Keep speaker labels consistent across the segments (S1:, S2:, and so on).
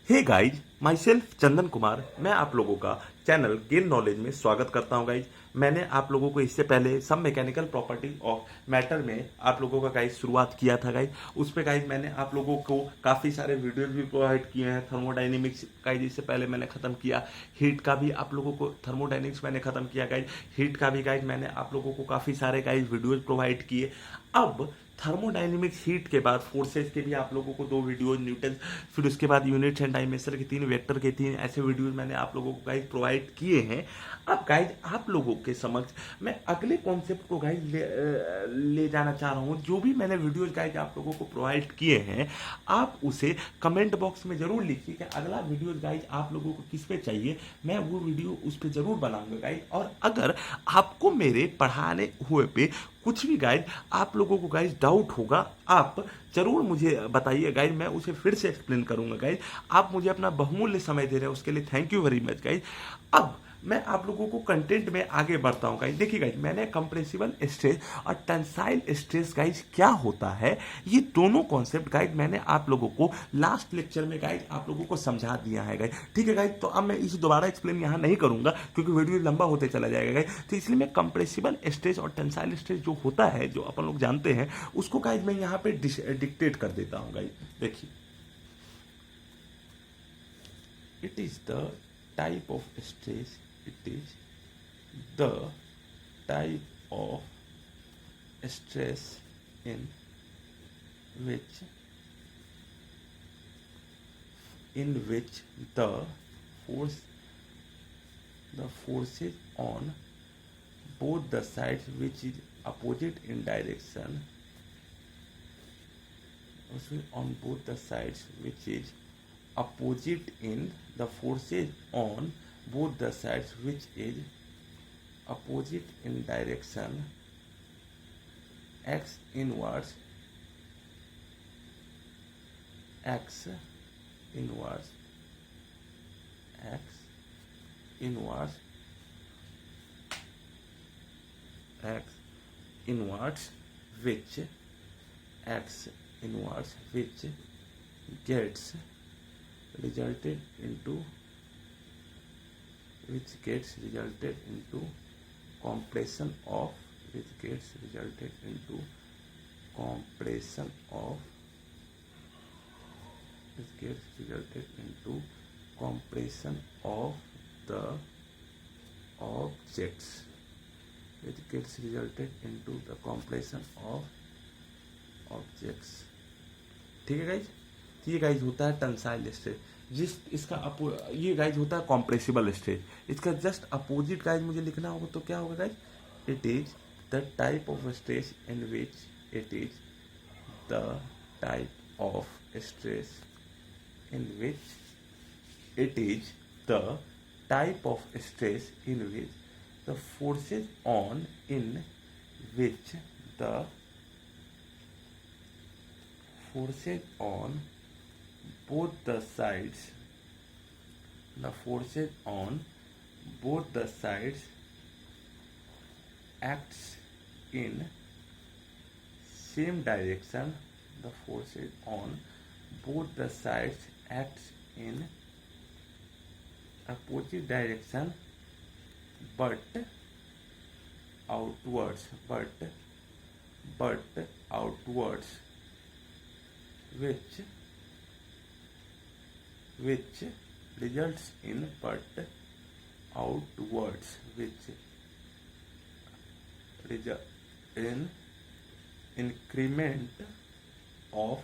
S1: Hey guys, my self Chandan Kumar. मैं आप लोगों का चैनल गेन नॉलेज में स्वागत करता हूं। गाइज, मैंने आप लोगों को इससे पहले सब मैकेनिकल प्रॉपर्टी ऑफ मैटर में आप लोगों का गाइज शुरुआत किया था। गाइज उस पर गाइज मैंने आप लोगों को काफ़ी सारे वीडियोज भी प्रोवाइड किए हैं। थर्मोडाइनमिक्स गाइज इससे पहले मैंने ख़त्म किया। हीट का भी आप लोगों को थर्मोडाइनमिक्स मैंने ख़त्म किया। गाइज हीट का भी गाइज मैंने आप लोगों को काफ़ी सारे गाइज वीडियोज प्रोवाइड किए। अब थर्मोडाइनमिक्स हीट के बाद फोर्सेज के भी आप लोगों को 2 वीडियोज, न्यूटन, फिर उसके बाद यूनिट्स एंड डायमेंशन के 3, वेक्टर के 3 ऐसे वीडियोज मैंने आप लोगों को गाइज प्रोवाइड किए हैं। अब गाइज आप लोगों के समक्ष मैं अगले कॉन्सेप्ट को गाइज ले जाना चाह रहा हूँ। जो भी मैंने वीडियोज गाइज आप लोगों को प्रोवाइड किए हैं, आप उसे कमेंट बॉक्स में जरूर लिखिए कि अगला वीडियोज गाइज आप लोगों को किस पे चाहिए। मैं वो वीडियो उस पर जरूर बनाऊंगा गाइज। और अगर आपको मेरे पढ़ाने हुए पे कुछ भी गाइज आप लोगों को गाइज डाउट होगा, आप जरूर मुझे बताइए गाइज। मैं उसे फिर से एक्सप्लेन करूंगा गाइज। आप मुझे अपना बहुमूल्य समय दे रहे हैं, उसके लिए thank you very much guys. अब मैं आप लोगों को कंटेंट में आगे बढ़ता हूं गाइज। देखिए गाइज, मैंने कंप्रेसिबल स्ट्रेस और टेंसाइल स्ट्रेस गाइज क्या होता है, ये दोनों कॉन्सेप्ट गाइज मैंने आप लोगों को लास्ट लेक्चर में गाइज आप लोगों को समझा दिया है गाइज। ठीक है गाइज, तो अब मैं इसे दोबारा एक्सप्लेन यहाँ नहीं करूंगा क्योंकि वीडियो लंबा होते चला जाएगा गाइज। तो इसलिए मैं कंप्रेसिबल स्ट्रेस और टेंसाइल स्ट्रेस जो होता है, जो अपन लोग जानते हैं, उसको गाइज मैं यहाँ पे डिक्टेट कर देता हूँ गाइज। देखिए, it is the type of stress, it is the type of stress in which the forces on both the sides which is opposite in direction, on both the sides which is opposite in the forces on both the sides which is opposite in direction x inverse x inverse x inverse x inverse which x inverse which gets resulted into compression of compression of the objects, which gets resulted into the compression of objects। ठीक है guys, ये guys होता है tensile stress. ये guys होता है compressible stress. इसका just opposite guys मुझे लिखना होगा तो क्या होगा guys? It is the type of stress in which it is the type of stress in which it is the type of stress in which the forces on in which the forces on both the sides acts in same direction. The forces on both the sides acts in opposite direction but outwards, which results in increment of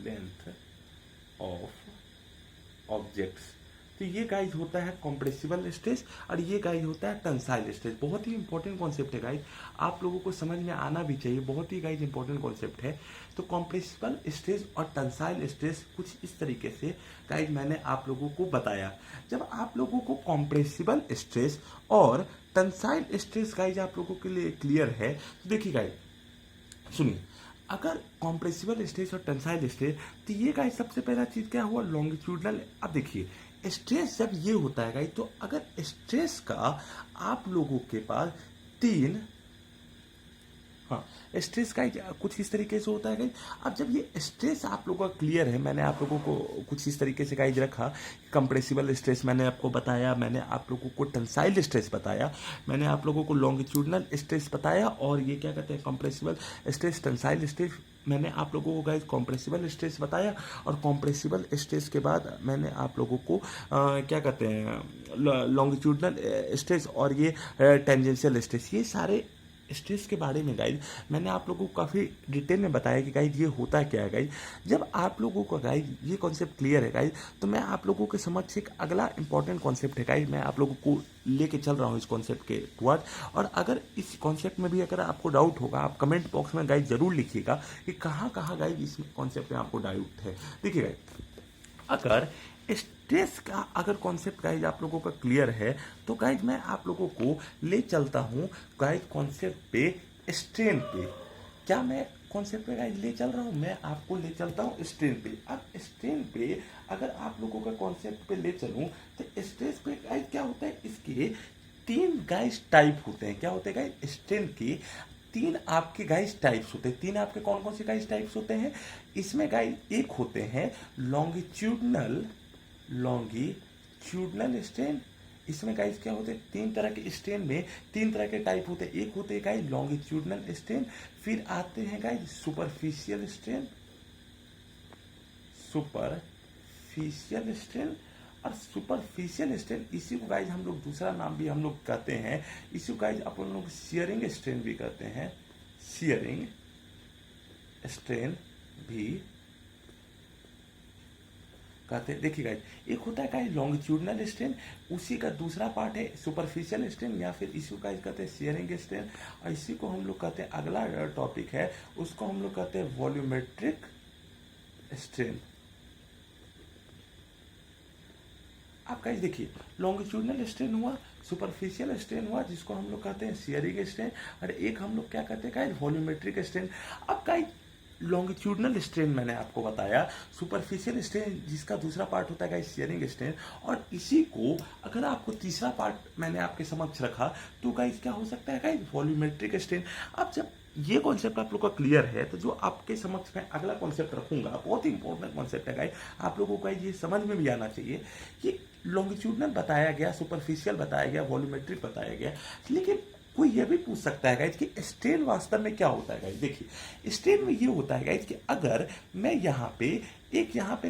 S1: length of objects। तो ये guys होता है compressible stress और ये guys होता है tensile stress. बहुत ही important concept है गाइज, आप लोगों को समझ में आना भी चाहिए। बहुत ही गाइज इंपॉर्टेंट कॉन्सेप्ट है। तो कॉम्प्रेसिबल स्ट्रेस और टेंसाइल स्ट्रेस कुछ इस तरीके से गाइज मैंने आप लोगों को बताया। जब आप लोगों को कॉम्प्रेसिबल स्ट्रेस और टेंसाइल स्ट्रेस गाइज आप लोगों के लिए क्लियर है तो देखिए गाइज, सुनिए, अगर कॉम्प्रेसिबल स्ट्रेस और टेंसाइल स्ट्रेस, तो ये गाइज सबसे पहला चीज क्या हुआ? लॉन्गिट्यूडनल। अब देखिए, स्ट्रेस जब ये होता है गाइस, तो अगर स्ट्रेस का आप लोगों के पास 3 हाँ, स्ट्रेस का कुछ इस तरीके से होता है गाइज। अब जब ये स्ट्रेस आप लोगों का क्लियर है, मैंने आप लोगों को कुछ इस तरीके से गाइज रखा। कंप्रेसिबल स्ट्रेस मैंने आपको बताया, मैंने आप लोगों को टेंसाइल स्ट्रेस बताया, मैंने आप लोगों को लॉन्गिट्यूडनल स्ट्रेस बताया, और ये क्या कहते हैं कंप्रेसिबल स्ट्रेस, टेंसाइल स्ट्रेस। मैंने आप लोगों को गाइज कॉम्प्रेसिबल स्ट्रेस बताया, और कॉम्प्रेसिबल स्ट्रेस के बाद मैंने आप लोगों को क्या कहते हैं लॉन्गिट्यूडनल स्ट्रेस और ये टेंजेंशियल स्ट्रेस, ये सारे स्ट्रेस के बारे में गाइज मैंने आप लोगों को काफ़ी डिटेल में बताया कि गाइज ये होता क्या है गाइज। जब आप लोगों को गाइज ये कॉन्सेप्ट क्लियर है गाइज, तो मैं आप लोगों के समक्ष एक अगला इंपॉर्टेंट कॉन्सेप्ट है गाइज, मैं आप लोगों को लेके चल रहा हूँ इस कॉन्सेप्ट के टुवर्ड। और अगर इस कॉन्सेप्ट में भी अगर आपको डाउट होगा, आप कमेंट बॉक्स में गाइज जरूर लिखिएगा कि कहाँ कहाँ गाइज इस कॉन्सेप्ट में आपको डाउट है। देखिए गाइज, अगर स्ट्रेस का अगर कॉन्सेप्ट गाइज आप लोगों का क्लियर है, तो गाइज मैं आप लोगों को ले चलता हूँ गाइज कॉन्सेप्ट पे स्ट्रेन पे। क्या मैं कॉन्सेप्ट पे गाइज ले चल रहा हूँ? मैं आपको ले चलता हूँ स्ट्रेन पे। अब स्ट्रेन पे अगर आप लोगों का कॉन्सेप्ट पे ले चलूँ, तो स्ट्रेस पे गाइज क्या होता है, इसके तीन गाइज टाइप होते हैं। क्या होते हैं गाइज? स्ट्रेन के तीन आपके गाइज टाइप्स होते हैं। तीन आपके कौन कौन से गाइज टाइप्स होते हैं? इसमें गाइज एक होते हैं लॉन्गिट्यूडनल स्ट्रेन। इसमें गाइज क्या होते हैं, तीन तरह के स्ट्रेन में तीन तरह के टाइप होते हैं। एक होते हैं गाइज लॉन्गिट्यूडनल स्ट्रेन, फिर आते हैं गाइज सुपरफिशियल स्ट्रेन, और सुपरफिशियल स्ट्रेन इसी को गाइज हम लोग दूसरा नाम भी हम लोग कहते हैं, इसी को गाइज अपन लोग शियरिंग स्ट्रेन भी कहते हैं, शियरिंग स्ट्रेन भी कहते हैं। देखिए गाइज, एक होता है गाइज लॉन्गिट्यूडनल स्ट्रेन, उसी का दूसरा पार्ट है सुपरफिशियल स्ट्रेन, या फिर इसी को गाइज कहते हैं शियरिंग स्ट्रेन, और इसी को हम लोग कहते हैं, अगला टॉपिक है उसको हम लोग कहते हैं वॉल्यूमेट्रिक स्ट्रेन। आप गाइज देखिए, लॉन्गिट्यूडनल स्ट्रेन हुआ, सुपरफिशियल स्ट्रेन हुआ जिसको हम लोग कहते हैं शियरिंग स्ट्रेन, और एक हम लोग क्या कहते हैं गाइज वॉल्यूमेट्रिक स्ट्रेन। अब गाइज लॉन्गिट्यूडनल स्ट्रेन मैंने आपको बताया, सुपरफिशियल स्ट्रेन जिसका दूसरा पार्ट होता है गाइस शियरिंग स्ट्रेन, और इसी को अगर आपको तीसरा पार्ट मैंने आपके समक्ष रखा, तो गाइस क्या हो सकता है गाइस वॉल्यूमेट्रिक स्ट्रेन। अब जब ये कॉन्सेप्ट आप लोग का क्लियर है, तो जो आपके समक्ष मैं अगला कॉन्सेप्ट रखूंगा, बहुत ही इंपॉर्टेंट कॉन्सेप्ट है गाइस, आप लोगों को ये समझ में भी आना चाहिए कि लॉन्गिट्यूडनल बताया गया, सुपरफिशियल बताया गया, वॉल्यूमेट्रिक बताया गया, लेकिन कोई ये भी पूछ सकता है गाइज कि स्ट्रेन वास्तव में क्या होता है गाइज। देखिए, स्ट्रेन में ये होता है गाइज कि अगर मैं यहाँ पे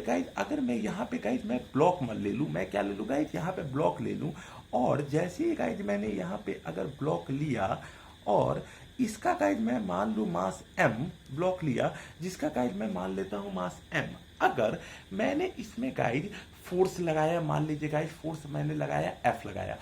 S1: गाइज, अगर मैं यहाँ पे गाइज मैं ब्लॉक मान ले लूँ, मैं क्या ले लूँ गाइज, यहाँ पे ब्लॉक ले लूँ, और जैसे ही गाइज मैंने यहाँ पे अगर ब्लॉक लिया, और इसका गाइज मैं मान लूँ मास m, ब्लॉक लिया जिसका गाइज मैं मान लेता हूँ मास m। अगर मैंने इसमें गाइज फोर्स लगाया, मान लीजिए गाइज फोर्स मैंने लगाया F लगाया,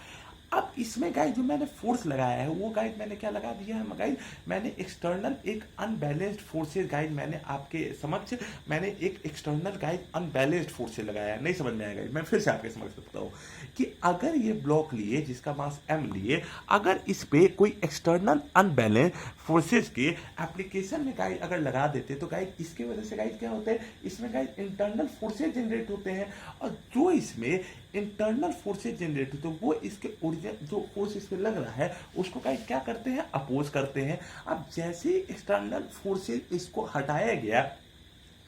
S1: अब इसमें गाइज जो मैंने फोर्स लगाया है वो गाइज मैंने क्या लगा दिया है गाइज, मैंने एक्सटर्नल एक अनबैलेंस्ड फोर्सेज गाइज मैंने आपके समक्ष मैंने एक एक्सटर्नल गाइज अनबैलेंस्ड फोर्सेज लगाया है। नहीं समझ में आएगा, मैं फिर से आपके समक्ष बताता हूँ कि अगर ये ब्लॉक लिए जिसका मास m लिए, अगर इस पे कोई एक्सटर्नल अनबैलेंस फोर्सेज के एप्लीकेशन में गाइज अगर लगा देते, तो गाइज इसके वजह से गाइज क्या होता है, इसमें गाइज इंटरनल फोर्सेज जनरेट होते हैं, और जो इसमें इंटरनल फोर्सेज जनरेट होते हैं वो इसके ओरिजिन जो फोर्स इस पे लग रहा है उसको गाइज क्या करते हैं, अपोज करते हैं। अब जैसे ही एक्सटर्नल फोर्सेज इसको हटाया गया,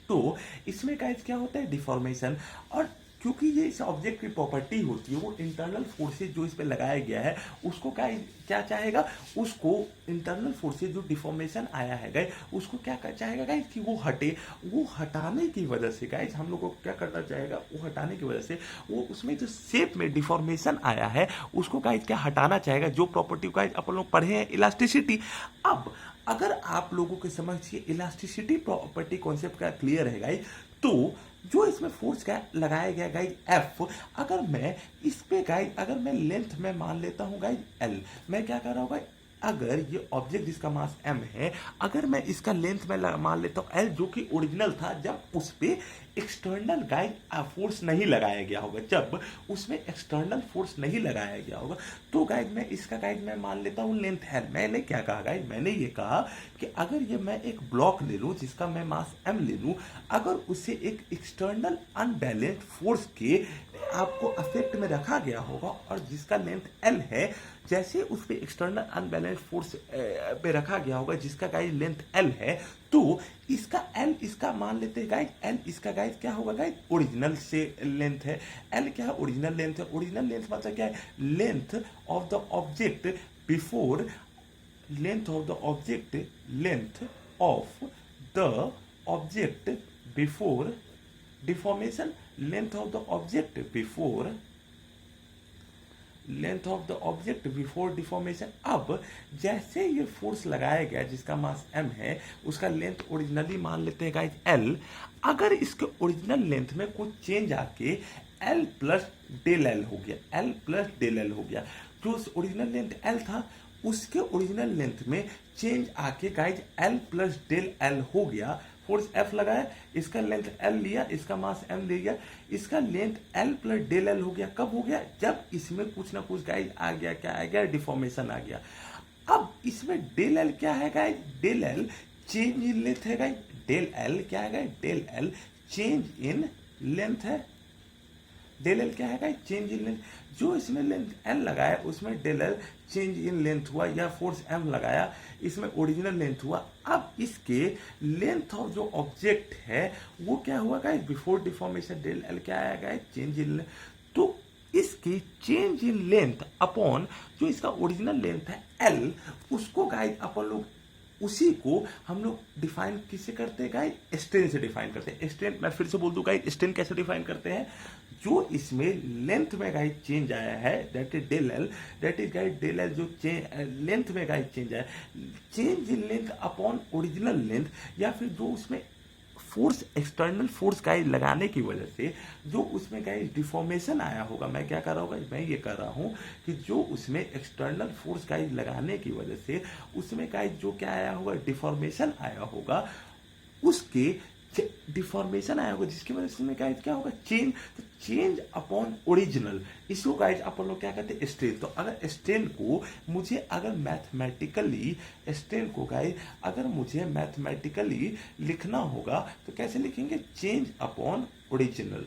S1: तो इसमें गाइज क्या होता है, डिफॉर्मेशन। और क्योंकि ये इस ऑब्जेक्ट की प्रॉपर्टी होती है, वो इंटरनल फोर्सेज जो इस पे लगाया गया है उसको क्या चाहेगा, उसको इंटरनल फोर्सेज जो डिफॉर्मेशन आया है गाइज उसको क्या चाहेगा गाइज कि वो हटे। वो हटाने की वजह से गाइज हम लोग को क्या करना चाहेगा, वो हटाने की वजह से वो उसमें जो शेप में डिफॉर्मेशन आया है उसको गाइज क्या हटाना चाहेगा, जो प्रॉपर्टी गाइज अपन लोग पढ़े हैं इलास्टिसिटी। अब अगर आप लोगों के समझ ये इलास्टिसिटी प्रॉपर्टी कॉन्सेप्ट का क्लियर है गाइज, तो जो इसमें फोर्स का लगाया गया गाइज F, अगर मैं इस पे गाइज अगर मैं लेंथ में मान लेता हूँ गाइज L, मैं क्या कर रहा हूँ गाइज, अगर ये ऑब्जेक्ट जिसका मास m है, अगर मैं इसका लेंथ में मान लेता हूँ l, जो कि ओरिजिनल था जब उस पे एक्सटर्नल गाइज फोर्स नहीं लगाया गया होगा, जब उसमें एक्सटर्नल फोर्स नहीं लगाया गया होगा, तो गाइज मैं इसका गाइज मैं मान लेता हूँ लेंथ l। मैंने क्या कहा गाइज, मैंने ये कहा कि अगर ये मैं एक ब्लॉक ले लूँ जिसका मैं मास m ले लूँ, अगर उसे एक एक्सटर्नल अनबैलेंस्ड फोर्स के आपको अफेक्ट में रखा गया होगा और जिसका लेंथ एल है, जैसे उस पर एक्सटर्नल अनबैलेंस फोर्स पे रखा गया होगा जिसका गाइज लेंथ एल है, तो इसका एल, इसका मान लेते हैं गाइज एल, इसका गाइज क्या होगा गाइज ओरिजिनल से लेंथ है। एल क्या है? ओरिजिनल लेंथ है। ओरिजिनल लेंथ मतलब क्या है? Length of the object before, length of the object, length of the object before deformation, length of the object before, length of the object before deformation. अब जैसे ये force लगाया गया जिसका मास m है, उसका लेंथ ओरिजिनली मान लेते हैं गाइज l, अगर इसके ओरिजिनल लेंथ में कुछ चेंज आके l प्लस डेल एल हो गया, l प्लस डेल एल हो गया, जो ओरिजिनल लेंथ l था उसके ओरिजिनल लेंथ में चेंज आके guys l plus del L हो गया, फोर्स F लगाया, इसका लेंथ L लिया, इसका मास M ले गया, इसका length L plus del L हो गया। कब हो गया? जब इसमें कुछ ना कुछ गाइज आ गया, क्या आ गया? डिफॉर्मेशन आ गया। अब इसमें डेल एल क्या है guys? Del L change in length है गाइज। डेल एल क्या है guys? Del L change in length है। डेल एल क्या है गाइज? Change in length. जो इसमें लेंथ एल लगाया उसमें del L change in length हुआ, या फोर्स एम लगाया इसमें ओरिजिनल लेंथ हुआ। अब इसके लेंथ ऑफ जो ऑब्जेक्ट है वो क्या हुआ guys? Before deformation del L क्या आया गाइज? Change in length. तो इसकी चेंज इन लेंथ अपॉन जो इसका ओरिजिनल लेंथ है एल, उसको गाइज अपन लोग, उसी को हम लोग डिफाइन किससे करते हैं गाइज? स्ट्रेन से डिफाइन करते हैं। स्ट्रेन, मैं फिर से बोल दूं गाइज, स्ट्रेन कैसे डिफाइन करते हैं? जो इसमें लेंथ में गाइज चेंज आया है that is del L, that is guys del L, जो लेंथ में गाइज चेंज आया, change in length upon original length, या फिर जो उसमें फोर्स, एक्सटर्नल फोर्स गाइज लगाने की वजह से जो उसमें गाइज डिफॉर्मेशन आया होगा। मैं क्या कर रहा हूँ? मैं ये कर रहा हूँ कि जो उसमें एक्सटर्नल फोर्स गाइज लगाने की वजह से उसमें गाइज जो क्या आया होगा? डिफॉर्मेशन आया होगा, उसके डिफॉर्मेशन आया होगा जिसकी वजह से गाइज क्या होगा? चेंज। तो चेंज अपॉन ओरिजिनल, इसको गाइज अपन लोग क्या कहते हैं? स्ट्रेन। तो अगर स्ट्रेन को मुझे, अगर मैथमेटिकली स्ट्रेन को गाइज अगर मुझे मैथमेटिकली लिखना होगा तो कैसे लिखेंगे? Change upon original.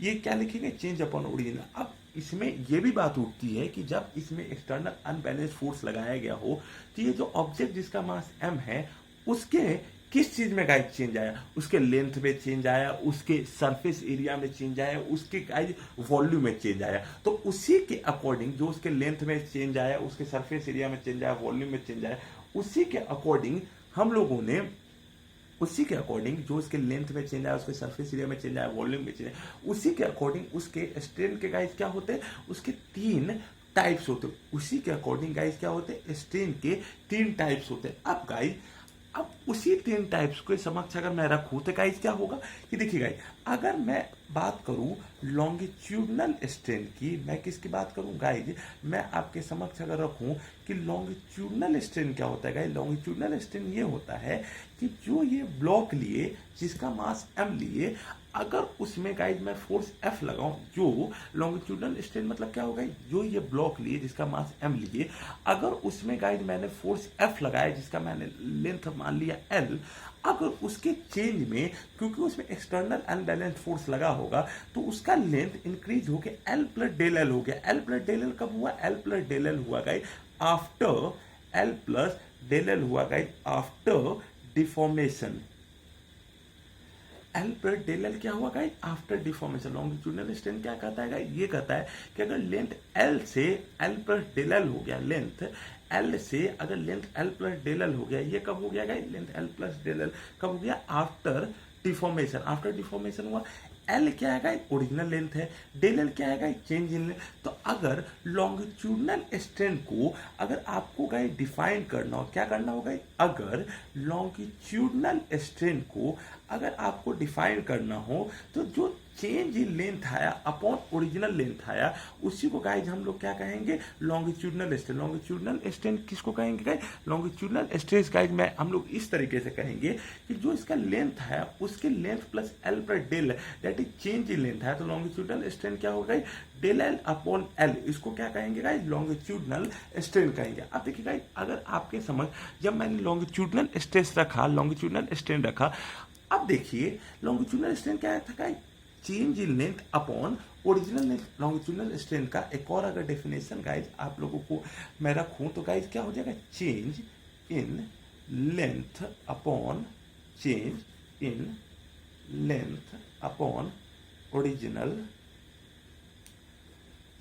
S1: ये क्या लिखेंगे? Change upon original. अब इसमें यह भी बात उठती है कि जब इसमें एक्सटर्नल अनबैलेंस फोर्स लगाया गया हो तो ये जो ऑब्जेक्ट जिसका मास m है उसके किस चीज में गाइज चेंज आया? उसके लेंथ में चेंज आया, उसके सरफेस एरिया में चेंज आया, उसके गाइज वॉल्यूम में चेंज आया। तो उसी के अकॉर्डिंग जो उसके लेंथ में चेंज आया, उसके सरफेस एरिया में चेंज आया, वॉल्यूम में चेंज आया, उसी के अकॉर्डिंग हम लोगों ने, उसी के अकॉर्डिंग जो उसके लेंथ में चेंज आया, उसके सरफेस एरिया में चेंज आया, वॉल्यूम में चेंज आया, उसी के अकॉर्डिंग उसके स्ट्रेन के गाइज क्या होते हैं? उसके 3 टाइप्स होते हैं। उसी के अकॉर्डिंग गाइज क्या होते हैं? स्ट्रेन के 3 टाइप्स होते हैं। अब गाइज, अब उसी 3 टाइप्स के समक्ष अगर मैं रखूं तो गाइज क्या होगा कि देखिए गाइज, अगर मैं बात करूं लॉन्गिट्यूडनल स्ट्रेन की, मैं किसकी बात करूं गाइज? मैं आपके समक्ष अगर रखूं कि लॉन्गिट्यूडनल स्ट्रेन क्या होता है गाइज? लॉन्गिट्यूडनल स्ट्रेन ये होता है कि जो ये ब्लॉक लिए जिसका मास m लिए, अगर उसमें गाइज मैं फोर्स F लगाऊं, जो लॉन्गिट्यूडनल स्ट्रेन मतलब क्या होगा? जो ये ब्लॉक लिए जिसका मास m लिए, अगर उसमें गाइज मैंने फोर्स F लगाया जिसका मैंने लेंथ मान लिया L, अगर उसके चेंज में, क्योंकि उसमें एक्सटर्नल अनबैलेंस फोर्स लगा होगा, तो उसका लेंथ इंक्रीज होकर L प्लस डेल एल हो गया। L प्लस डेल एल कब हुआ? L प्लस डेल एल हुआ guys after, L plus del L हुआ guys after deformation. L plus del L क्या हुआ guys? After deformation. Longitudinal strain क्या कहता है गाइज? ये कहता है कि अगर लेंथ एल से एल प्लस डेल एल हो गया, लेंथ एल से अगर length L plus del L हो गया, ये कब हो गया guys? Length L plus del L कब हो गया? After deformation. आफ्टर डिफॉर्मेशन हुआ। एल क्या है गाइज? ओरिजिनल लेंथ है। डेल एल क्या है गाइज? Change in length. तो अगर लॉन्गिट्यूडनल स्ट्रेन को अगर आपको गाइज डिफाइन करना हो, क्या करना होगा? अगर लॉन्गिट्यूडनल स्ट्रेन को अगर आपको डिफाइन करना हो तो जो चेंज इन लेंथ आया अपॉन ओरिजिनल लेंथ आया, उसी को गाइज हम लोग क्या कहेंगे? Longitudinal strain. लॉन्गिट्यूडनल स्ट्रेन किसको कहेंगे गाइज? लॉन्गिट्यूडनल स्ट्रेन गाइज मैं हम लोग इस तरीके से कहेंगे कि जो इसका लेंथ है उसके length plus L plus del that is change in length है, तो लॉन्गिट्यूडनल स्ट्रेन क्या होगा? डेल एल अपॉन एल, इसको क्या कहेंगे गाइज? लॉन्गिट्यूडनल स्ट्रेन कहेंगे। अब देखिए गाइज, अगर आपके समझ, जब मैंने लॉन्गिट्यूडनल स्ट्रेस रखा, लॉन्गिट्यूडनल स्ट्रेन रखा, अब देखिए लॉन्गिट्यूडनल स्ट्रेन क्या था guys? Change in length upon original longitudinal strain का एक और अगर डेफिनेशन गाइज आप लोगों को मैं रखूं तो गाइज क्या हो जाएगा, change in length upon change in length upon original,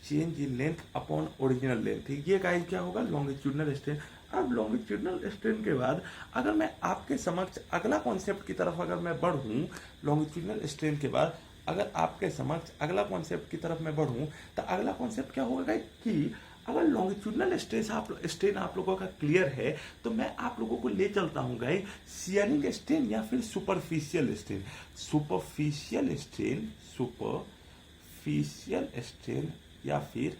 S1: change in length upon original length. ये गाइस क्या होगा, लॉन्गिट्यूडनल स्ट्रेन। अब लॉन्गिट्यूडनल स्ट्रेन के बाद अगर मैं आपके समक्ष अगला कॉन्सेप्ट की तरफ अगर मैं बढ़ूं, लॉन्गिट्यूडनल स्ट्रेन के बाद अगर आपके समक्ष अगला कॉन्सेप्ट की तरफ मैं बढ़ूं तो अगला कॉन्सेप्ट क्या होगा गाइस कि अगर लॉन्गिट्यूडनल स्ट्रेन आप लोगों का क्लियर है तो मैं आप लोगों को ले चलता हूं गाइस शियरिंग स्ट्रेन या फिर superficial strain. Superficial strain, superficial strain या फिर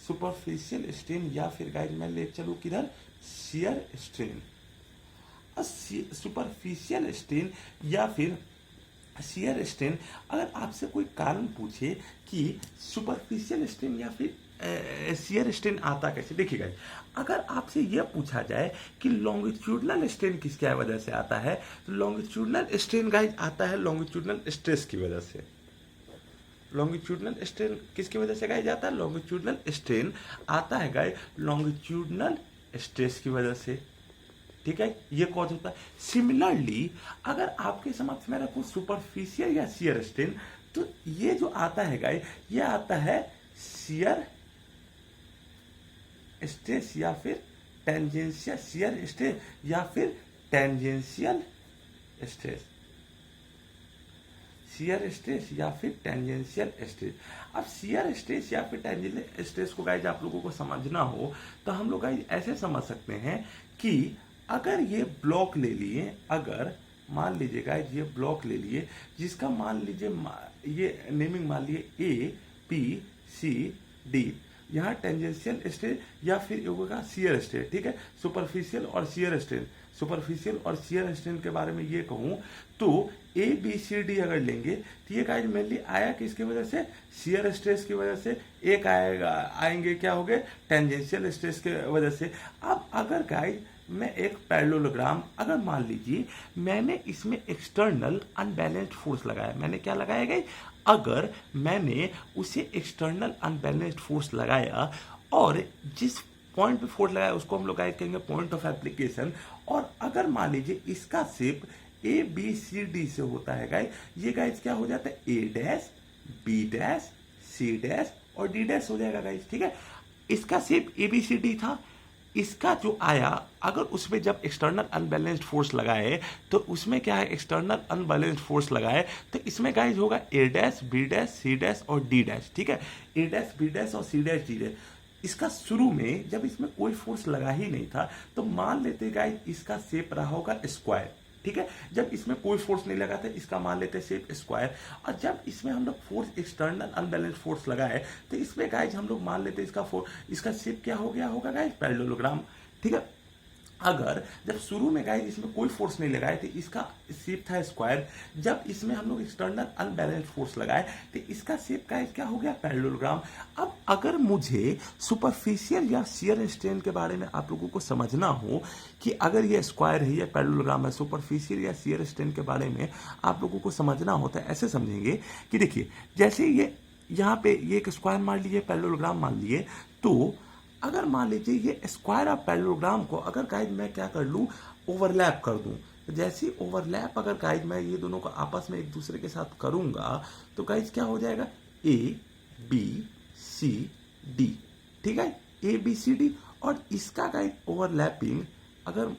S1: सुपरफिशियल स्ट्रेन या फिर गाइस मैं ले चलूं किधर, शियर स्ट्रेन। सुपरफिशियल स्ट्रेन या फिर शियर स्ट्रेन, अगर आपसे कोई कारण पूछे कि सुपरफिशियल स्ट्रेन या फिर शियर स्ट्रेन आता कैसे, देखिए गाइस अगर आपसे यह पूछा जाए कि लॉन्गिट्यूडनल स्ट्रेन किसकी वजह से आता है तो लॉन्गिट्यूडनल स्ट्रेन गाइस आता है लॉन्गिट्यूडनल स्ट्रेस की वजह से। लॉन्गिट्यूडनल स्ट्रेन किसकी वजह से गाइस आता है, लॉन्गिट्यूडनल स्ट्रेन आता है गाइस लॉन्गिट्यूडनल स्ट्रेस की वजह से, ठीक है, ये कॉज होता है। सिमिलरली अगर आपके समक्ष मैं रखूं सुपरफिशियल या शियर स्ट्रेन तो ये जो आता है गाइस ये आता है शियर स्ट्रेस या फिर टेंजेंशियल शियर स्ट्रेस या फिर टेंजेंशियल स्ट्रेस, शियर स्ट्रेस या फिर टेंजेंशियल स्ट्रेस। अब शियर स्ट्रेस या फिर टेंजेंशियल स्ट्रेस को गाइज आप लोगों को समझना हो तो हम लोग गाइज ऐसे समझ सकते हैं कि अगर ये ब्लॉक ले लिए, अगर मान लीजिए गाइज ये ब्लॉक ले लिए जिसका मान लीजिए ये नेमिंग मान लिए ए बी सी डी, यहाँ टेंजेंशियल स्ट्रेस या फिर होगा शियर स्ट्रेस, ठीक है, सुपरफिशियल और शियर स्ट्रेन। सुपरफिशियल और शियर स्ट्रेन के बारे में ये कहूं तो ए बी सी डी अगर लेंगे तो ये गाइज मेनली आया किसकी वजह से, शियर स्ट्रेस की वजह से, एक आएंगे क्या हो गए टेंजेंशियल स्ट्रेस की वजह से। अब अगर गाइज मैं एक पैरेललोग्राम अगर मान लीजिए मैंने इसमें एक्सटर्नल अनबैलेंस्ड फोर्स लगाया, मैंने क्या लगाया गाइज, अगर मैंने उसे एक्सटर्नल अनबैलेंस्ड फोर्स लगाया और जिस पॉइंट पे फोर्स लगाया उसको हम लोग कहेंगे पॉइंट ऑफ एप्लीकेशन, और अगर मान लीजिए इसका shape A B C d से होता है गाइज, ये गाइज क्या हो जाता है A dash B dash C dash और डी डैश हो जाएगा गाइज, ठीक है। इसका shape A B C D था, इसका जो आया अगर उसमें जब एक्सटर्नल अनबैलेंस्ड फोर्स लगाए तो उसमें क्या है, एक्सटर्नल अनबैलेंस्ड फोर्स लगाए तो इसमें गाइज होगा A dash B dash C dash और डी डैश, ठीक है, ए डैश बी डैश और सी डैश डी डैश। इसका शुरू में जब इसमें कोई फोर्स लगा ही नहीं था तो मान लेते गाइज इसका शेप रहा होगा स्क्वायर, ठीक है, जब इसमें कोई फोर्स नहीं लगा था इसका मान लेते शेप स्क्वायर, और जब इसमें हम लोग फोर्स एक्सटर्नल अनबैलेंस्ड फोर्स लगाए तो इसमें गाइज हम लोग मान लेते इसका शेप क्या हो गया होगा गाइज पैरेललोग्राम, ठीक है। अगर जब शुरू में गाइज इसमें कोई फोर्स नहीं लगाए तो इसका शेप था स्क्वायर, जब इसमें हम लोग एक्सटर्नल अनबैलेंस्ड फोर्स लगाए तो इसका शेप गाइज क्या हो गया पैरेललोग्राम। अब अगर मुझे सुपरफिशियल या शियर स्ट्रेन के बारे में आप लोगों को समझना हो कि अगर ये स्क्वायर है या पैरेललोग्राम है, सुपरफिशियल या शियर स्ट्रेन के बारे में आप लोगों को समझना होता है, ऐसे समझेंगे कि देखिए जैसे ये यहाँ पे ये एक स्क्वायर मान लिए पैरेललोग्राम मान लिए, तो अगर मान लीजिए ये स्क्वायर ऑफ पैरेललोग्राम को अगर गाइज मैं क्या कर लूँ ओवरलैप कर दूँ, तो जैसे ओवरलैप अगर गाइज मैं ये दोनों को आपस में एक दूसरे के साथ करूँगा तो गाइज क्या हो जाएगा ए बी सी डी, ठीक है, ए बी सी डी। और इसका गाइज ओवरलैपिंग अगर,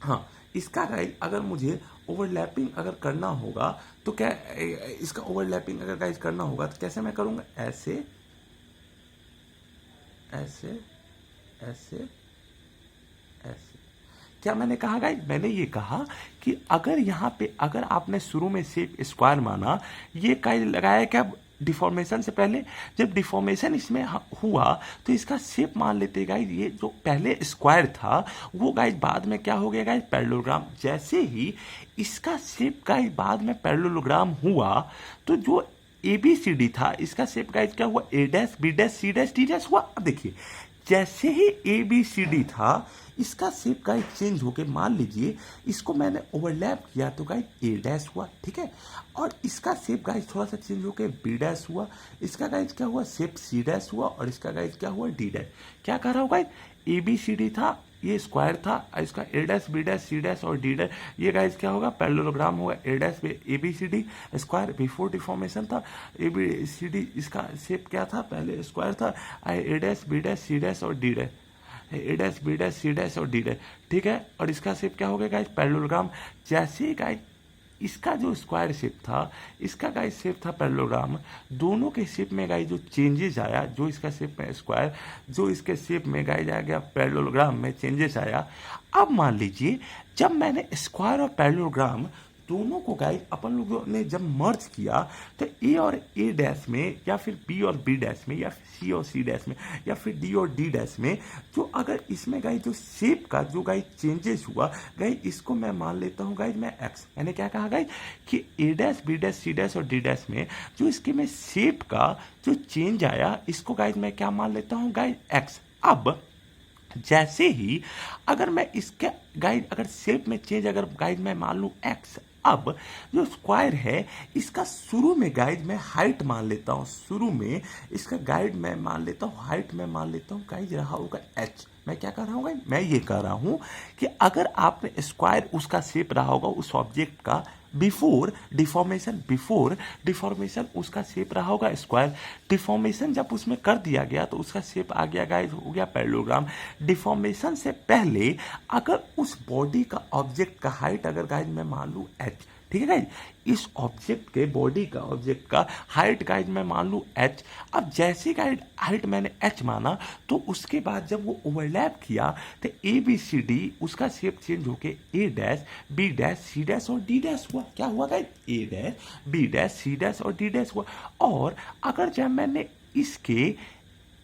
S1: हाँ इसका गाइज अगर मुझे ओवरलैपिंग अगर करना होगा तो क्या इसका ओवरलैपिंग अगर गाइज करना होगा तो कैसे मैं करूँगा, ऐसे ऐसे ऐसे ऐसे। क्या मैंने कहा गाइस, मैंने ये कहा कि अगर यहाँ पे अगर आपने शुरू में शेप स्क्वायर माना, ये गाइस लगाया क्या डिफॉर्मेशन से पहले, जब डिफॉर्मेशन इसमें हुआ तो इसका शेप मान लेते गाइस, ये जो पहले स्क्वायर था वो गाइस बाद में क्या हो गया गाइस पैरेललोग्राम। जैसे ही इसका शेप गाइस बाद में पैरेललोग्राम हुआ तो जो ए बी सी डी था इसका शेप गाइज क्या हुआ A dash B dash C dash D dash हुआ। अब देखिए जैसे ही ए बी सी डी था, इसका शेप गाइस चेंज होके मान लीजिए इसको मैंने ओवरलैप किया तो गाइस ए डैश हुआ, ठीक है। और इसका शेप गाइस थोड़ा सा चेंज होके बी डैश हुआ, इसका गाइस क्या हुआ शेप सी डैश हुआ, और इसका गाइस क्या हुआ डी डैश। क्या कर रहा हूँ guys, A B C D था, ये स्क्वायर था, इसका A dash B dash C dash और डी डैश, ये गाइस क्या होगा पैरेललोग्राम होगा A dash A B C D square before deformation था। ए बी सी डी इसका शेप क्या था, पहले स्क्वायर था, A dash B dash C dash और D dash, A dash B dash C dash और डी डैश, ठीक है। और इसका शेप क्या हो गया गाइस पैरेललोग्राम। जैसे ही गाइस इसका जो स्क्वायर शेप था, इसका गाइस शेप था पैरेललोग्राम, दोनों के शेप में गाइस जो चेंजेस आया, जो इसका शेप में स्क्वायर, जो इसके शेप में गाइस आ गया पैरेललोग्राम में चेंजेस आया। अब मान लीजिए जब मैंने स्क्वायर और पैरेललोग्राम दोनों को गाइस अपन लोगों ने जब मर्ज किया तो ए और ए डैश में, या फिर बी और बी डैश में, या फिर सी और सी डैश में, या फिर डी और डी डैश में, जो अगर इसमें गाइस जो शेप का जो गाइस चेंजेस हुआ गाइस, इसको मैं मान लेता हूँ गाइस मैं एक्स। मैंने क्या कहा गाइस कि A dash B dash C dash और डी डैश में जो इसके में शेप का जो चेंज आया, इसको गाइस मैं क्या मान लेता हूँ गाइस एक्स। अब जैसे ही अगर मैं इसके गाइड अगर शेप में चेंज अगर गाइड मैं मान लूँ एक्स, अब जो स्क्वायर है इसका शुरू में गाइड मैं हाइट मान लेता हूँ, शुरू में इसका गाइड मैं मान लेता हूँ हाइट में मान लेता हूँ गाइड रहा होगा एच। मैं क्या कर रहा हूँ गाइड, मैं ये कह रहा हूँ कि अगर आपने स्क्वायर उसका शेप रहा होगा उस ऑब्जेक्ट का बिफोर डिफॉर्मेशन उसका शेप रहा होगा स्क्वायर, डिफॉर्मेशन जब उसमें कर दिया गया तो उसका शेप आ गया गाइस हो गया पैरेललोग्राम। डिफॉर्मेशन से पहले अगर उस बॉडी का ऑब्जेक्ट का हाइट अगर गाइस मैं मान लूँ एच, ठीक है गाइज, इस ऑब्जेक्ट के बॉडी का ऑब्जेक्ट का हाइट गाइज मैं मान लूँ एच। अब जैसे गाइड हाइट मैंने एच माना तो उसके बाद जब वो ओवरलैप किया तो ए बी सी डी उसका शेप चेंज होके A dash B dash C dash और डी डैश हुआ। क्या हुआ guys, A dash B dash C dash और डी डैश हुआ। और अगर जब मैंने इसके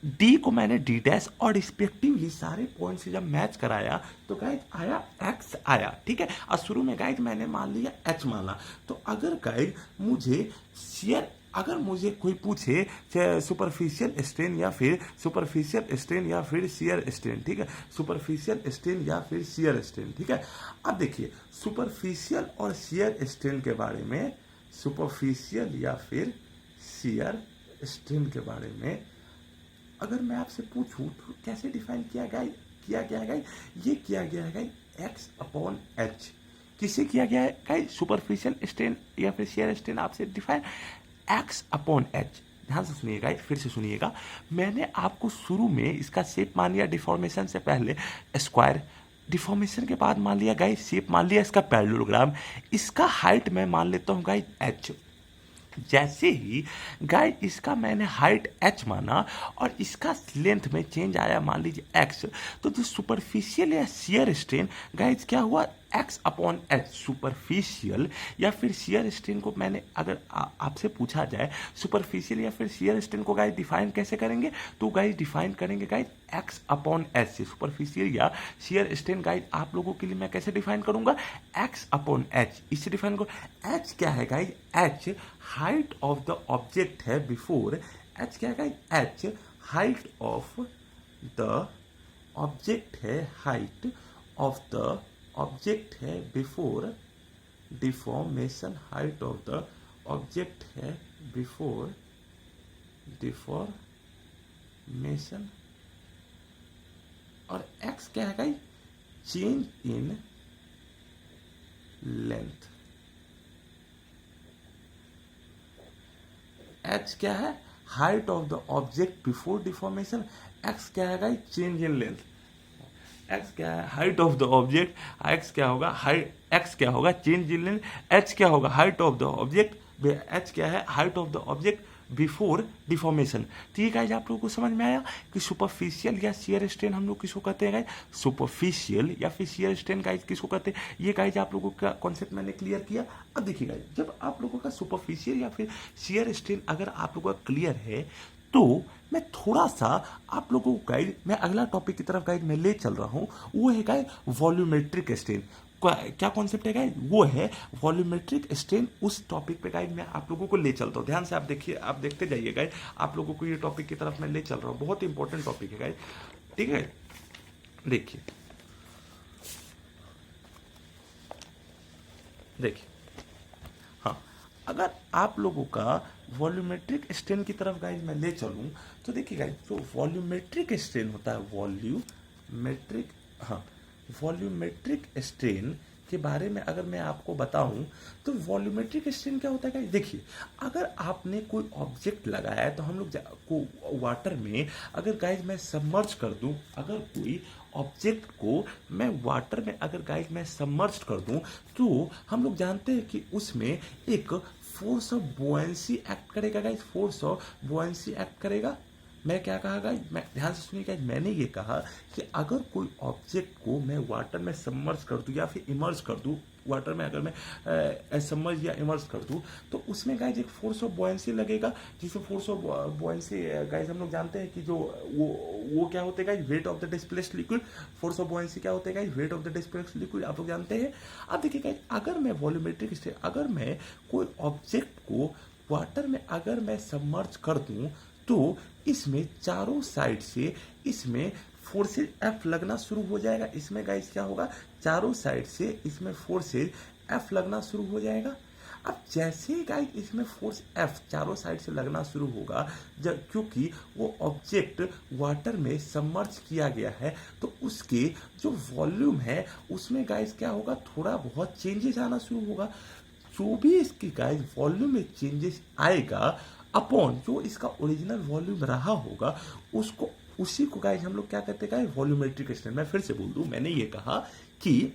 S1: डी को मैंने डी डैश और रिस्पेक्टिवली सारे पॉइंट से जब मैच कराया तो गाइज आया एक्स आया, ठीक है। और शुरू में गाइज मैंने मान लिया एच माना। तो अगर गाइज मुझे शेयर अगर मुझे कोई पूछे सुपरफिशियल स्ट्रेन या फिर सुपरफिशियल स्ट्रेन या फिर शियर स्ट्रेन, ठीक है, सुपरफिशियल स्ट्रेन या फिर शियर स्ट्रेन, ठीक है। अब देखिए सुपरफिशियल और शियर स्ट्रेन के बारे में, सुपरफिशियल या फिर शियर स्ट्रेन के बारे में अगर मैं आपसे पूछूं तो कैसे डिफाइन किया गया है गाइस, ये किया गया है गाइस एक्स अपॉन एच। किसे किया गया है गाइस, सुपरफिशियल स्ट्रेन या फिर शियर स्ट्रेन आपसे डिफाइन एक्स अपॉन एच। ध्यान से सुनिएगा, फिर से सुनिएगा। मैंने आपको शुरू में इसका शेप मान लिया डिफॉर्मेशन से पहले स्क्वायर, डिफॉर्मेशन के बाद मान लिया गाइस शेप मान लिया इसका पैरेललोग्राम, इसका हाइट मैं मान लेता हूँ गाइस एच। जैसे ही गाइस इसका मैंने हाइट एच माना और इसका लेंथ में चेंज आया मान लीजिए एक्स, तो जो सुपरफिशियल या शियर स्ट्रेन गाइस क्या हुआ एक्स अपॉन एच। सुपरफिशियल या फिर शियर स्ट्रेन को मैंने अगर आपसे पूछा जाए सुपरफिशियल या फिर शियर स्ट्रेन को गाइस डिफाइन कैसे करेंगे, तो गाइस डिफाइन करेंगे गाइस एक्स अपॉन एच से। सुपरफिशियल या शियर स्ट्रेन गाइस आप लोगों के लिए मैं कैसे डिफाइन करूंगा, एक्स अपॉन एच, इससे डिफाइन करो। एच क्या है guys, H height of the object है बिफोर, एच क्या है guys, H height of the object है, हाइट ऑफ द ऑब्जेक्ट है before deformation, height of the object है बिफोर डिफॉर्मेशन। और एक्स क्या है guys, change in length. H क्या है, height of the object before deformation. X क्या है guys, change in length. X क्या है, height of the object, x क्या होगा हाइट, एक्स क्या होगा चेंज इन लेंथ, एच क्या होगा height of the object, H क्या है height of the object before deformation. ठीक है, आप लोगों को समझ में आया कि सुपरफिशियल या शियर स्ट्रेन हम लोग किसको कहते हैं गाइस, सुपरफिशियल या फिर शियर स्ट्रेन गाइस किसको कहते हैं, ये गाइस आप लोगों का कॉन्सेप्ट मैंने क्लियर किया। अब देखिए गाइस, जब आप लोगों का सुपरफिशियल या फिर शियर स्ट्रेन अगर आप लोगों का क्लियर है तो मैं थोड़ा सा आप लोगों को गाइड, मैं अगला टॉपिक की तरफ गाइड मैं ले चल रहा हूँ, वो है गाइड वॉल्यूमेट्रिक स्ट्रेन। क्या कॉन्सेप्ट है गाइड, वो है वॉल्यूमेट्रिक स्ट्रेन। उस टॉपिक पे गाइड मैं आप लोगों को ले चलता हूँ। ध्यान से आप देखिए, आप देखते जाइए गाइड, आप लोगों को ये टॉपिक की तरफ मैं ले चल रहा हूँ, बहुत इंपॉर्टेंट टॉपिक है गाइड। ठीक है, देखिए देखिए, हाँ, अगर आप लोगों का वॉल्यूमेट्रिक स्ट्रेन की तरफ गाइज मैं ले चलूँ तो देखिए गाइज, जो वॉल्यूमेट्रिक स्ट्रेन होता है, वॉल्यूमेट्रिक, हाँ, वॉल्यूमेट्रिक स्ट्रेन के बारे में अगर मैं आपको बताऊं तो वॉल्यूमेट्रिक स्ट्रेन क्या होता है गाइज, देखिए, अगर आपने कोई ऑब्जेक्ट लगाया है तो हम लोग को वाटर में अगर गाइज मैं सबमर्ज कर दूं, अगर कोई ऑब्जेक्ट को मैं वाटर में अगर गाइज मैं सबमर्ज कर दूं तो हम लोग जानते हैं कि उसमें एक फोर्स ऑफ बुओयंसी एक्ट करेगा गाइज, फोर्स ऑफ बुओयंसी एक्ट करेगा। मैं क्या कहा गाइज, मैं ध्यान से सुनिए गाइज, मैंने ये कहा कि अगर कोई ऑब्जेक्ट को मैं वाटर में सबमर्ज कर दूं या फिर इमर्ज कर दूं, वाटर में अगर मैं सबमर्ज या इमर्ज कर दूं तो उसमें गाइज एक फोर्स ऑफ बॉयंसी लगेगा, जिसमें फोर्स ऑफ बॉयंसी गाइज हम लोग जानते हैं कि जो वो क्या होते हैं guys, weight of the displaced liquid. Force of buoyancy क्या होते हैं guys, weight of the displaced liquid, आप लोग जानते हैं। अब देखिए गाइज, अगर मैं वॉल्यूमेट्रिक स्ट्रेन, अगर मैं कोई ऑब्जेक्ट को वाटर में अगर मैं सबमर्ज कर दूं तो इसमें चारों साइड से इसमें फोर्सेज एफ लगना शुरू हो जाएगा। इसमें गाइस क्या होगा, चारों साइड से इसमें फोर्सेज एफ लगना शुरू हो जाएगा। अब जैसे ही गाइस इसमें फोर्स एफ चारों साइड से लगना शुरू होगा, जब क्योंकि वो ऑब्जेक्ट वाटर में सबमर्ज किया गया है तो उसके जो वॉल्यूम है उसमें गाइस क्या होगा, थोड़ा बहुत चेंजेस आना शुरू होगा। जो भी इसकी गाइस वॉल्यूम में चेंजेस आएगा अपॉन जो इसका ओरिजिनल वॉल्यूम रहा होगा, उसको उसी को गाइस हम लोग क्या कहते हैं गाइस, वॉल्यूमेट्रिक स्ट्रेन। मैं फिर से बोल दूं, मैंने ये कहा कि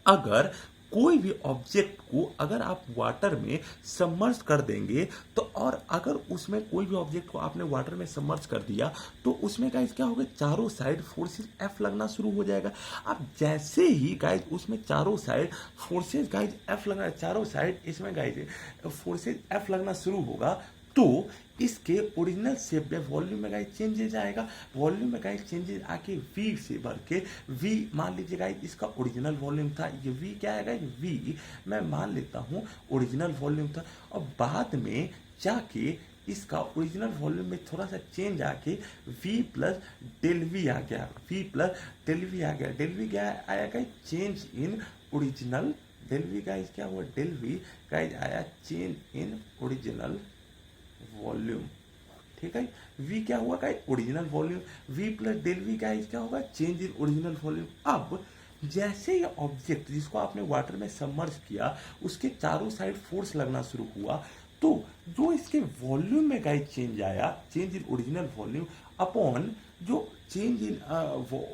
S1: अगर कोई भी ऑब्जेक्ट को अगर आप वाटर में सबमर्ज कर देंगे तो, और अगर उसमें कोई भी ऑब्जेक्ट को आपने वाटर में सबमर्ज कर दिया तो उसमें गाइस क्या होगा, चारों साइड फोर्सेस एफ लगना शुरू हो जाएगा। अब जैसे ही गाइस उसमें चारों साइड फोर्सेस गाइस एफ लगना, चारों साइड इसमें गाइस फोर्सेस एफ लगना शुरू होगा तो इसके ओरिजिनल शेप में वॉल्यूम में गाइस चेंजेस आएगा। वॉल्यूम में गाइस चेंजेस आके वी से भर के, वी मान लीजिए गाइस इसका ओरिजिनल वॉल्यूम था, ये वी क्या है गाइस, वी मैं मान लेता हूँ ओरिजिनल वॉल्यूम था, और बाद में जाके इसका ओरिजिनल वॉल्यूम में थोड़ा सा चेंज आके v प्लस डेल वी आ गया, v प्लस डेल वी आ गया। डेल वी क्या आया guys, change in original, del V guys क्या हुआ, डेल वी गाइस आया चेंज इन ओरिजिनल वॉल्यूम, ठीक है। v क्या हुआ guys, original volume, v plus del V guys क्या होगा, चेंज इन ओरिजिनल वॉल्यूम। अब जैसे ये ऑब्जेक्ट जिसको आपने वाटर में सबमर्ज किया उसके चारों साइड फोर्स लगना शुरू हुआ तो जो इसके वॉल्यूम में गाइस चेंज आया, change in original volume upon जो change in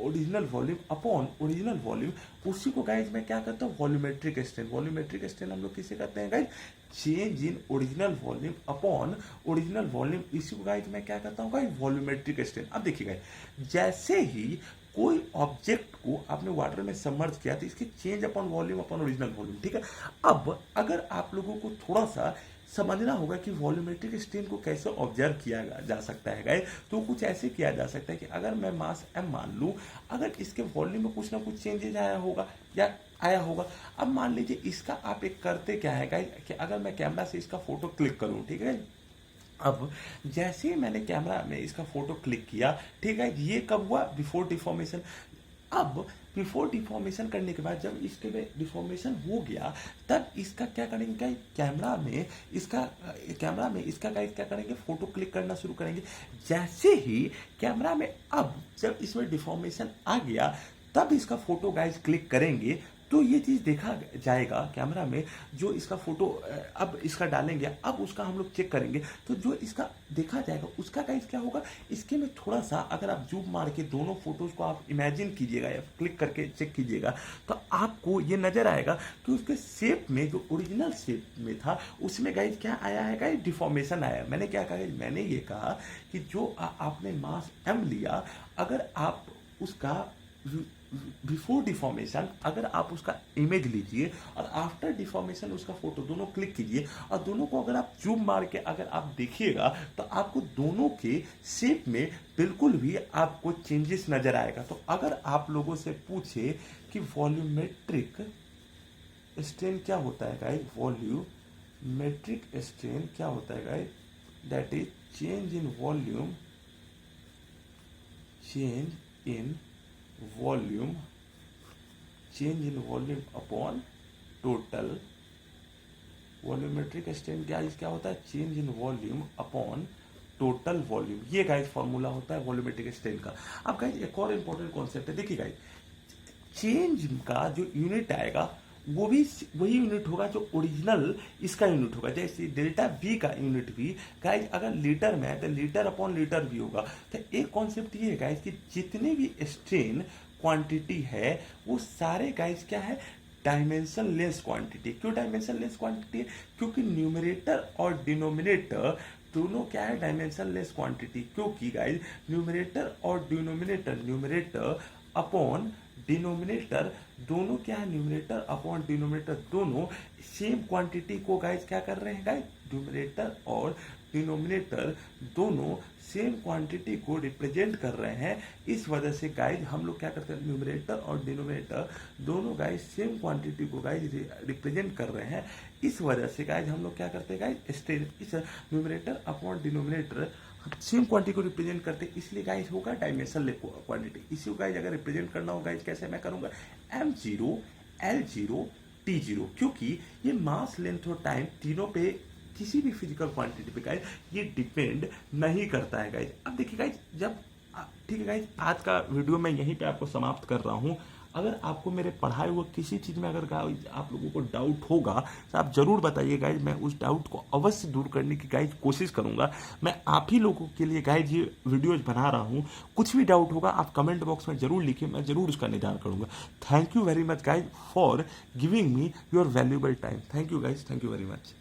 S1: original volume upon original volume, उसी को गाइस मैं क्या कहता हूँ, वॉल्यूमेट्रिक स्ट्रेन। वॉल्यूमेट्रिक स्ट्रेन हम लोग किसे कहते हैं guys, change in original volume upon original volume, इसी को गाइस मैं क्या कहता हूँ गाइस, वॉल्यूमेट्रिक स्ट्रेन। अब देखिए गाइस, जैसे ही कोई ऑब्जेक्ट को आपने वाटर में सबमर्ज किया तो इसकी change upon volume upon original volume, ठीक है। अब अगर आप लोगों को थोड़ा सा समझना होगा कि वॉल्यूमेट्रिक स्ट्रेन को कैसे ऑब्जर्व किया जा सकता है गाइस, तो कुछ ऐसे किया जा सकता है कि अगर मैं मास m मान लूं, अगर इसके वॉल्यूम में कुछ ना कुछ चेंजेस आया होगा। अब मान लीजिए इसका आप एक करते क्या है गाइस कि अगर मैं कैमरा से इसका फोटो क्लिक करूं, ठीक है, अब जैसे ही मैंने कैमरा में इसका फोटो क्लिक किया, ठीक है, ये कब हुआ, बिफोर डिफॉर्मेशन। अब बिफोर डिफॉर्मेशन करने के बाद जब इसके में डिफॉर्मेशन हो गया तब इसका क्या करेंगे, कैमरा में इसका गाइस क्या करेंगे, फोटो क्लिक करना शुरू करेंगे। जैसे ही कैमरा में अब जब इसमें डिफॉर्मेशन आ गया तब इसका फोटो गाइस क्लिक करेंगे तो ये चीज देखा जाएगा कैमरा में, जो इसका फोटो अब इसका डालेंगे, अब उसका हम लोग चेक करेंगे तो जो इसका देखा जाएगा उसका गाइस क्या होगा, इसके में थोड़ा सा अगर आप जूम मार के दोनों फोटोज को आप इमेजिन कीजिएगा या क्लिक करके चेक कीजिएगा तो आपको ये नजर आएगा कि उसके शेप में, जो ओरिजिनल शेप में था उसमें गाइस क्या आया है गाइस, डिफॉर्मेशन आया। मैंने क्या कहा, मैंने ये कहा कि जो आपने मास m लिया, अगर आप उसका बिफोर डिफॉर्मेशन अगर आप उसका इमेज लीजिए और आफ्टर डिफॉर्मेशन उसका फोटो दोनों क्लिक कीजिए और दोनों को अगर आप जूम मार के अगर आप देखिएगा तो आपको दोनों के शेप में बिल्कुल भी आपको चेंजेस नजर आएगा। तो अगर आप लोगों से पूछे कि वॉल्यूमेट्रिक स्ट्रेन क्या होता है गाइस, वॉल्यूमेट्रिक स्ट्रेन क्या होता है guys, that is change in volume, change in volume, change in volume upon total volumetric strain guys क्या होता है, change in volume upon total volume. ये गाइस फॉर्मूला होता है वॉल्यूमेट्रिक स्ट्रेन का। अब गाइस एक और इंपॉर्टेंट कॉन्सेप्ट है, देखिए गाइस चेंज का जो यूनिट आएगा वो भी वही यूनिट होगा जो ओरिजिनल इसका यूनिट होगा। जैसे डेल्टा वी का यूनिट भी गाइस अगर लीटर में है तो लीटर अपॉन लीटर भी होगा। तो एक कॉन्सेप्ट ये है गाइस कि जितने भी स्ट्रेन क्वांटिटी है वो सारे गाइस क्या है, डायमेंशन लेस क्वांटिटी। क्यों डायमेंशन लेस क्वांटिटी है, क्योंकि न्यूमरेटर और डिनोमिनेटर दोनों क्या है, डायमेंशन लेस क्वांटिटी। क्योंकि गाइस न्यूमरेटर और डिनोमिनेटर, न्यूमरेटर अपॉन डिनोमिनेटर दोनों क्या है, न्यूमरेटर अपॉन डिनोमिनेटर दोनों सेम क्वांटिटी को गाइस क्या कर रहे हैं गाइस, न्यूमरेटर और डिनोमिनेटर दोनों सेम क्वांटिटी को रिप्रेजेंट कर रहे हैं। इस वजह से गाइस हम लोग क्या करते हैं, न्यूमरेटर और डिनोमिनेटर दोनों गाइस सेम क्वांटिटी को गाइस रिप्रेजेंट कर रहे हैं। इस वजह से गाइस हम लोग क्या करते हैं गाइस, स्ट्रेन इस numerator upon denominator same quantity को रिप्रेजेंट करते हैं, इसलिए गाइस होगा डायमेंशन लेस क्वांटिटी। इसी को गाइस अगर रिप्रेजेंट करना हो गाइस कैसे मैं करूंगा, m0 l0 t0, क्योंकि ये मास लेंथ और टाइम तीनों पे किसी भी फिजिकल क्वांटिटी पे गाइस ये डिपेंड नहीं करता है गाइस। अब देखिए गाइस जब ठीक है गाइस आज का वीडियो मैं यहीं पे आपको समाप्त कर रहा हूँ। अगर आपको मेरे पढ़ाए हुए किसी चीज़ में अगर आप लोगों को डाउट होगा तो आप जरूर बताइए गाइज, मैं उस डाउट को अवश्य दूर करने की गाइज कोशिश करूंगा। मैं आप ही लोगों के लिए गाइज ये वीडियोज बना रहा हूँ। कुछ भी डाउट होगा आप कमेंट बॉक्स में जरूर लिखिए, मैं जरूर उसका निदान करूंगा। Thank you very much guys for giving me your valuable time. Thank you guys, thank you very much.